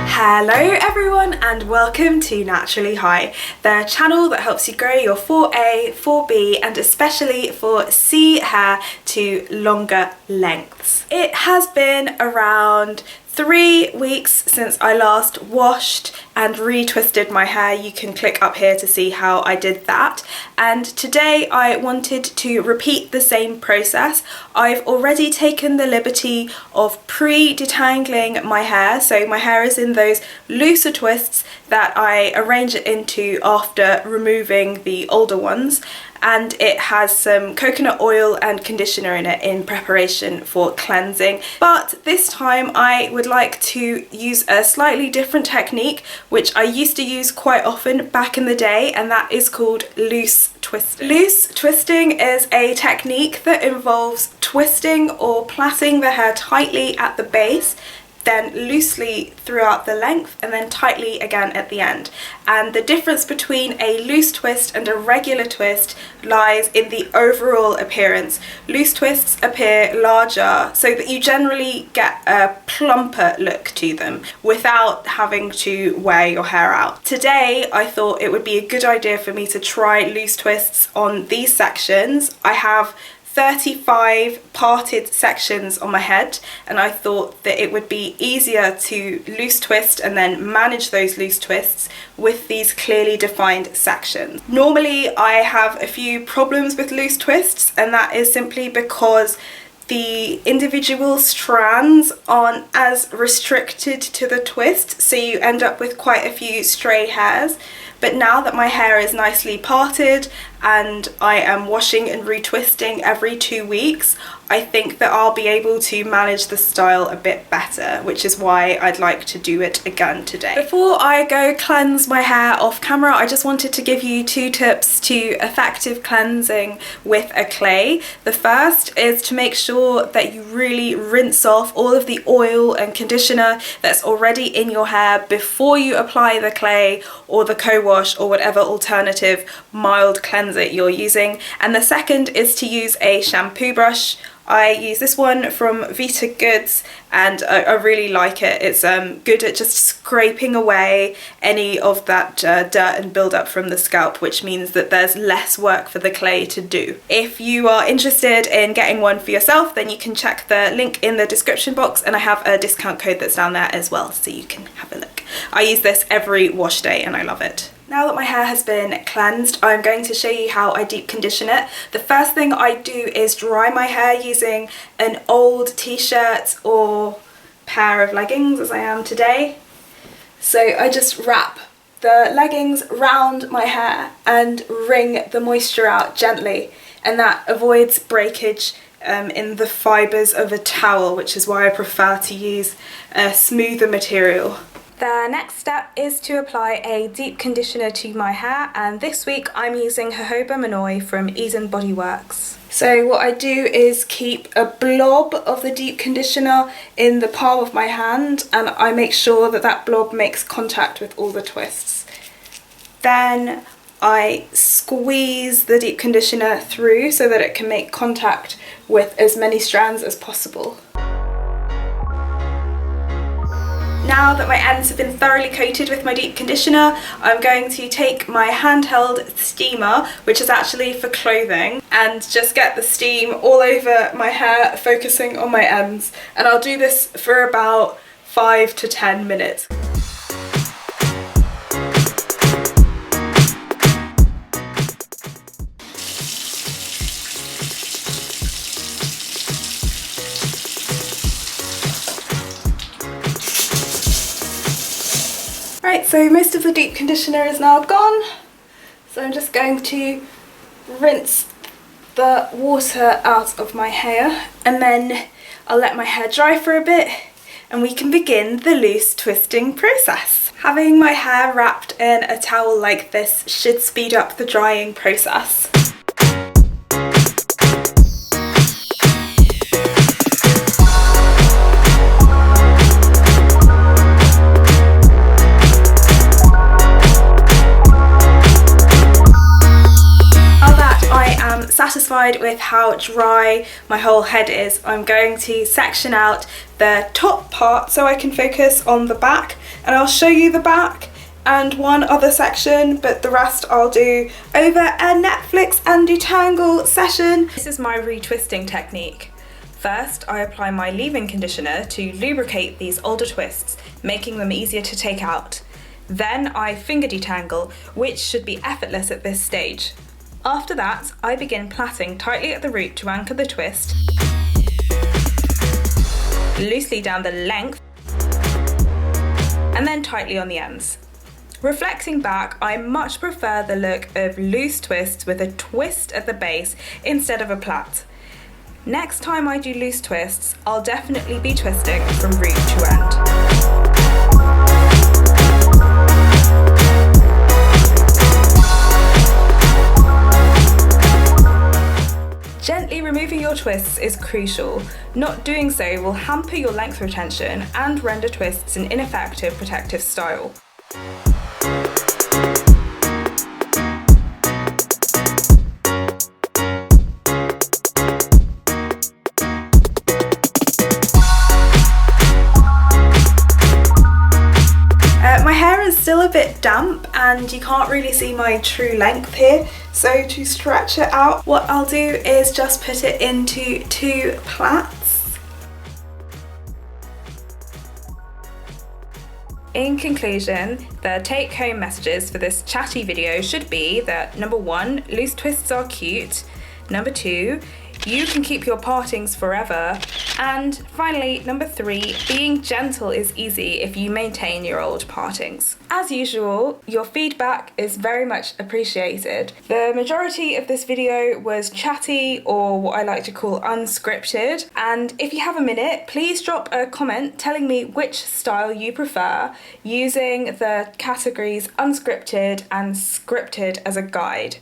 Hello everyone and welcome to Naturally High, the channel that helps you grow your 4A, 4B and especially 4C hair to longer lengths. It has been around 3 weeks since I last washed and retwisted my hair. You can click up here to see how I did that. And today I wanted to repeat the same process. I've already taken the liberty of pre-detangling my hair. So my hair is in those looser twists that I arrange it into after removing the older ones. And it has some coconut oil and conditioner in it in preparation for cleansing. But this time I would like to use a slightly different technique which I used to use quite often back in the day, and that is called loose twisting. Loose twisting is a technique that involves twisting or plaiting the hair tightly at the base, then loosely throughout the length and then tightly again at the end. And the difference between a loose twist and a regular twist lies in the overall appearance. Loose twists appear larger so that you generally get a plumper look to them without having to wear your hair out. Today I thought it would be a good idea for me to try loose twists on these sections. I have 35 parted sections on my head, and I thought that it would be easier to loose twist and then manage those loose twists with these clearly defined sections. Normally I have a few problems with loose twists, and that is simply because the individual strands aren't as restricted to the twist, so you end up with quite a few stray hairs. But now that my hair is nicely parted and I am washing and retwisting every 2 weeks, I think that I'll be able to manage the style a bit better, which is why I'd like to do it again today. Before I go cleanse my hair off camera, I just wanted to give you 2 tips to effective cleansing with a clay. The first is to make sure that you really rinse off all of the oil and conditioner that's already in your hair before you apply the clay or the co-wash or whatever alternative mild cleanser you're using. And the second is to use a shampoo brush. I use this one from Vita Goods and I really like it. It's good at just scraping away any of that dirt and buildup from the scalp, which means that there's less work for the clay to do. If you are interested in getting one for yourself, then you can check the link in the description box, and I have a discount code that's down there as well, so you can have a look. I use this every wash day and I love it. Now that my hair has been cleansed, I'm going to show you how I deep condition it. The first thing I do is dry my hair using an old t-shirt or pair of leggings, as I am today. So I just wrap the leggings round my hair and wring the moisture out gently, and that avoids breakage in the fibres of a towel, which is why I prefer to use a smoother material. The next step is to apply a deep conditioner to my hair, and this week I'm using jojoba manoi from Eden Body Works. So what I do is keep a blob of the deep conditioner in the palm of my hand, and I make sure that that blob makes contact with all the twists. Then I squeeze the deep conditioner through so that it can make contact with as many strands as possible. Now that my ends have been thoroughly coated with my deep conditioner, I'm going to take my handheld steamer, which is actually for clothing, and just get the steam all over my hair, focusing on my ends. And I'll do this for about 5 to 10 minutes. Right, so most of the deep conditioner is now gone, so I'm just going to rinse the water out of my hair, and then I'll let my hair dry for a bit and we can begin the loose twisting process. Having my hair wrapped in a towel like this should speed up the drying process. Satisfied satisfied with how dry my whole head is, I'm going to section out the top part so I can focus on the back, and I'll show you the back and one other section, but the rest I'll do over a Netflix and detangle session. This is my retwisting technique. First, I apply my leave-in conditioner to lubricate these older twists, making them easier to take out. Then I finger detangle, which should be effortless at this stage. After that, I begin plaiting tightly at the root to anchor the twist, loosely down the length, and then tightly on the ends. Reflecting back, I much prefer the look of loose twists with a twist at the base instead of a plait. Next time I do loose twists, I'll definitely be twisting from root to end. Gently removing your twists is crucial. Not doing so will hamper your length retention and render twists an ineffective protective style. My hair is still a bit damp and you can't really see my true length here, so to stretch it out, what I'll do is just put it into 2 plaits. In conclusion, the take-home messages for this chatty video should be that number 1, loose twists are cute, number 2, you can keep your partings forever, and finally, number 3, being gentle is easy if you maintain your old partings. As usual, your feedback is very much appreciated. The majority of this video was chatty, or what I like to call unscripted, and if you have a minute, please drop a comment telling me which style you prefer, using the categories unscripted and scripted as a guide.